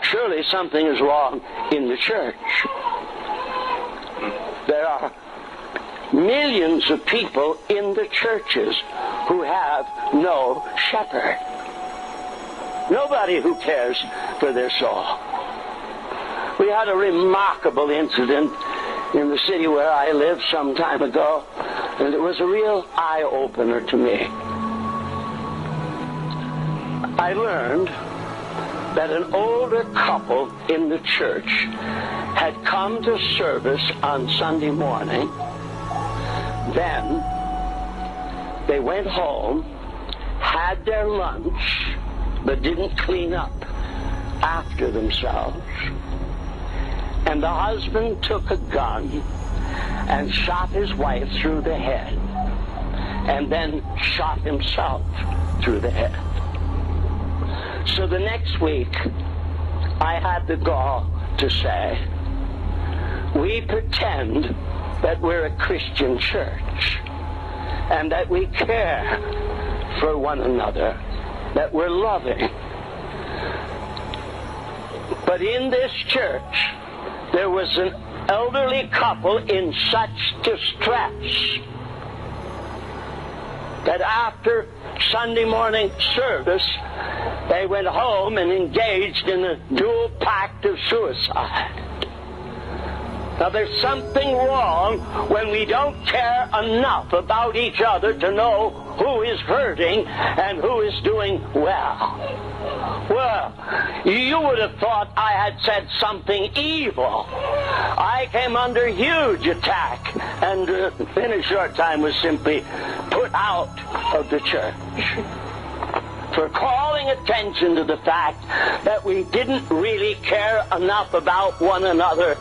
surely something is wrong in the church. There are millions of people in the churches who have no shepherd. Nobody who cares for their soul. We had a remarkable incident in the city where I lived some time ago, and it was a real eye-opener to me. I learned that an older couple in the church had come to service on Sunday morning. Then they went home, had their lunch, but didn't clean up after themselves. And the husband took a gun and shot his wife through the head, and then shot himself through the head. So the next week, I had the gall to say, we pretend that we're a Christian church and that we care for one another, that we're loving. But in this church, there was an elderly couple in such distress that after Sunday morning service, they went home and engaged in a dual pact of suicide. Now, there's something wrong when we don't care enough about each other to know who is hurting and who is doing well. Well, you would have thought I had said something evil. I came under huge attack and in a short time was simply put out of the church for calling attention to the fact that we didn't really care enough about one another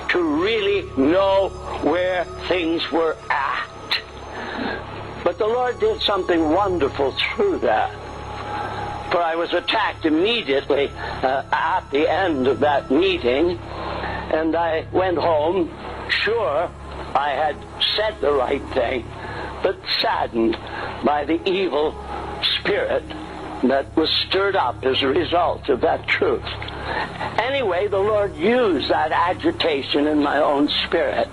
to really know where things were at. But the Lord did something wonderful through that. For I was attacked immediately at the end of that meeting, and I went home sure I had said the right thing, but saddened by the evil spirit that was stirred up as a result of that truth. Anyway, the Lord used that agitation in my own spirit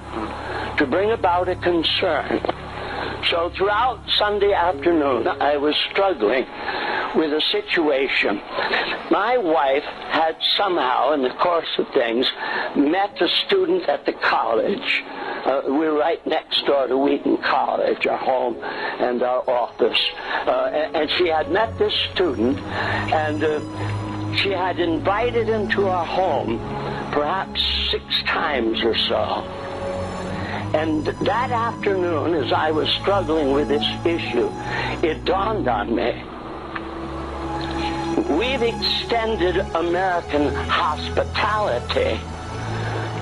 to bring about a concern. So throughout Sunday afternoon, I was struggling with a situation. My wife had somehow, in the course of things, met a student at the college. We're right next door to Wheaton College, our home and our office. And she had met this student, and she had invited him to our home perhaps 6 times or so. And that afternoon, as I was struggling with this issue, it dawned on me. We've extended American hospitality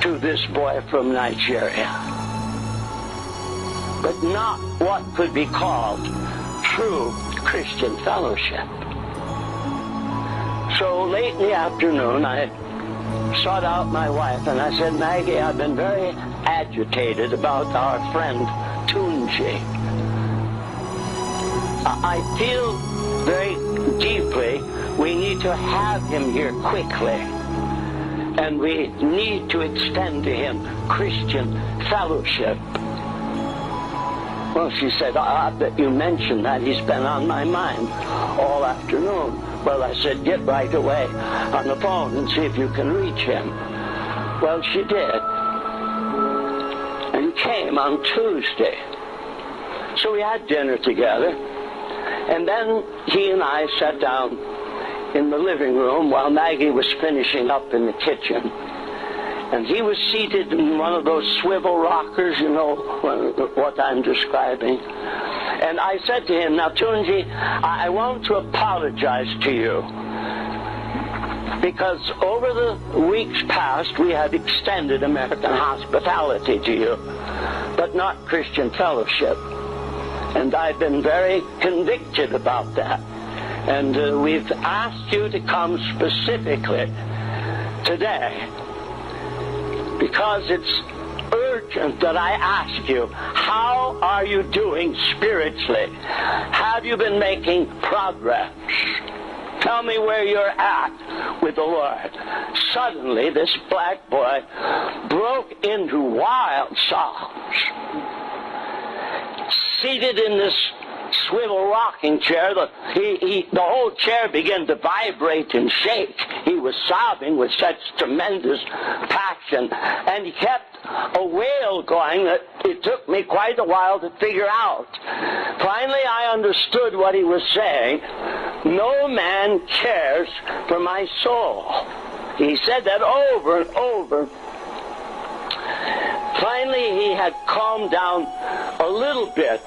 to this boy from Nigeria, but not what could be called true Christian fellowship. So late in the afternoon, I sought out my wife and I said, Maggie, I've been very agitated about our friend Tunji. I feel very deeply we need to have him here quickly, and we need to extend to him Christian fellowship. Well, she said, that you mentioned that. He's been on my mind all afternoon. Well, I said, get right away on the phone and see if you can reach him. Well, she did. And came on Tuesday. So we had dinner together. And then he and I sat down in the living room while Maggie was finishing up in the kitchen. And he was seated in one of those swivel rockers, you know what I'm describing. And I said to him, now, Tunji, I want to apologize to you, because over the weeks past, we have extended American hospitality to you, but not Christian fellowship. And I've been very convicted about that. And we've asked you to come specifically today, because it's urgent that I ask you, how are you doing spiritually? Have you been making progress? Tell me where you're at with the Lord. Suddenly, this black boy broke into wild songs. Seated in this swivel rocking chair, the whole chair began to vibrate and shake. He was sobbing with such tremendous passion, and he kept a wail going that it took me quite a while to figure out. Finally, I understood what he was saying. No man cares for my soul. He said that over and over. Finally, he had calmed down a little bit,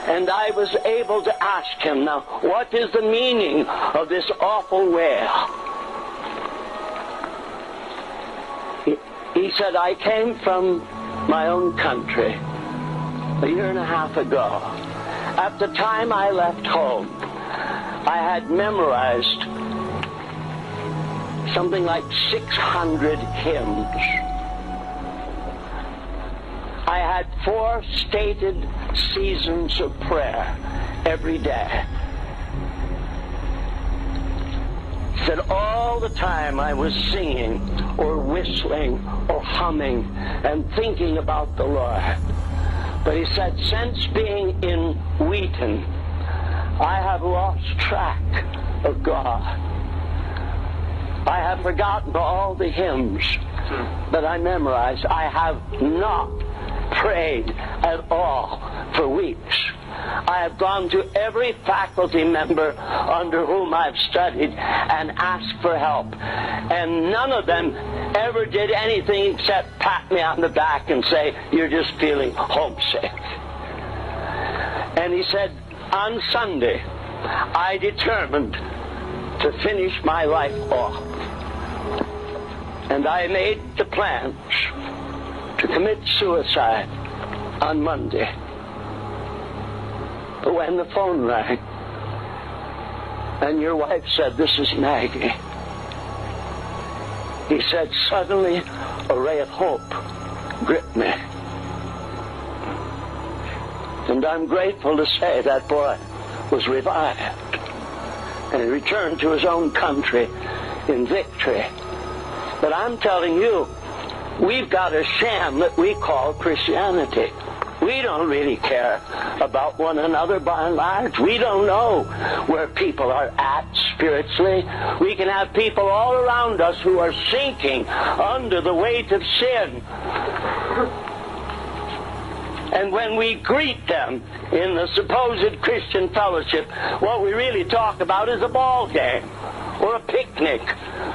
and I was able to ask him, now, what is the meaning of this awful wail? He said, I came from my own country a year and a half ago. At the time I left home, I had memorized something like 600 hymns. I had 4 stated seasons of prayer every day. He said all the time I was singing or whistling or humming and thinking about the Lord. But he said, since being in Wheaton, I have lost track of God. I have forgotten all the hymns that I memorized. I have not prayed at all for weeks. I have gone to every faculty member under whom I've studied and asked for help. And none of them ever did anything except pat me on the back and say, you're just feeling homesick. And he said, on Sunday, I determined to finish my life off. And I made the plans to commit suicide on Monday. But when the phone rang, and your wife said, this is Maggie, he said, suddenly a ray of hope gripped me. And I'm grateful to say that boy was revived and he returned to his own country in victory. But I'm telling you, we've got a sham that we call Christianity. We don't really care about one another by and large. We don't know where people are at spiritually. We can have people all around us who are sinking under the weight of sin. And when we greet them in the supposed Christian fellowship, what we really talk about is a ball game or a picnic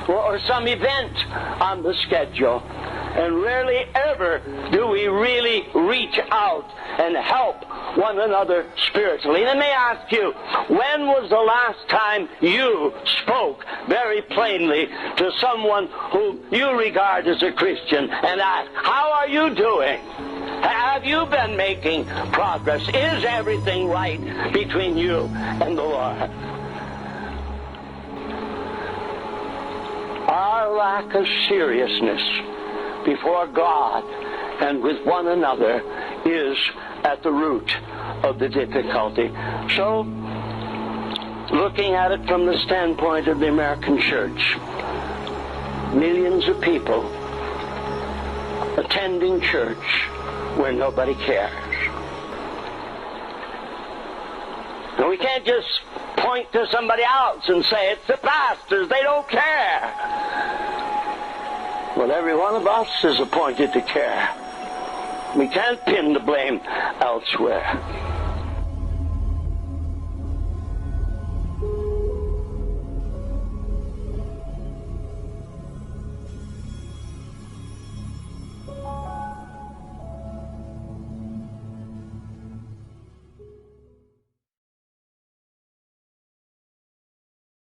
or some event on the schedule. And rarely ever do we really reach out and help one another spiritually. Let me ask you, when was the last time you spoke very plainly to someone who you regard as a Christian and asked, how are you doing? Have you been making progress? Is everything right between you and the Lord? Our lack of seriousness before God and with one another is at the root of the difficulty. So, looking at it from the standpoint of the American church, millions of people attending church where nobody cares. And we can't just point to somebody else and say, it's the pastors, they don't care. Well, every one of us is appointed to care. We can't pin the blame elsewhere.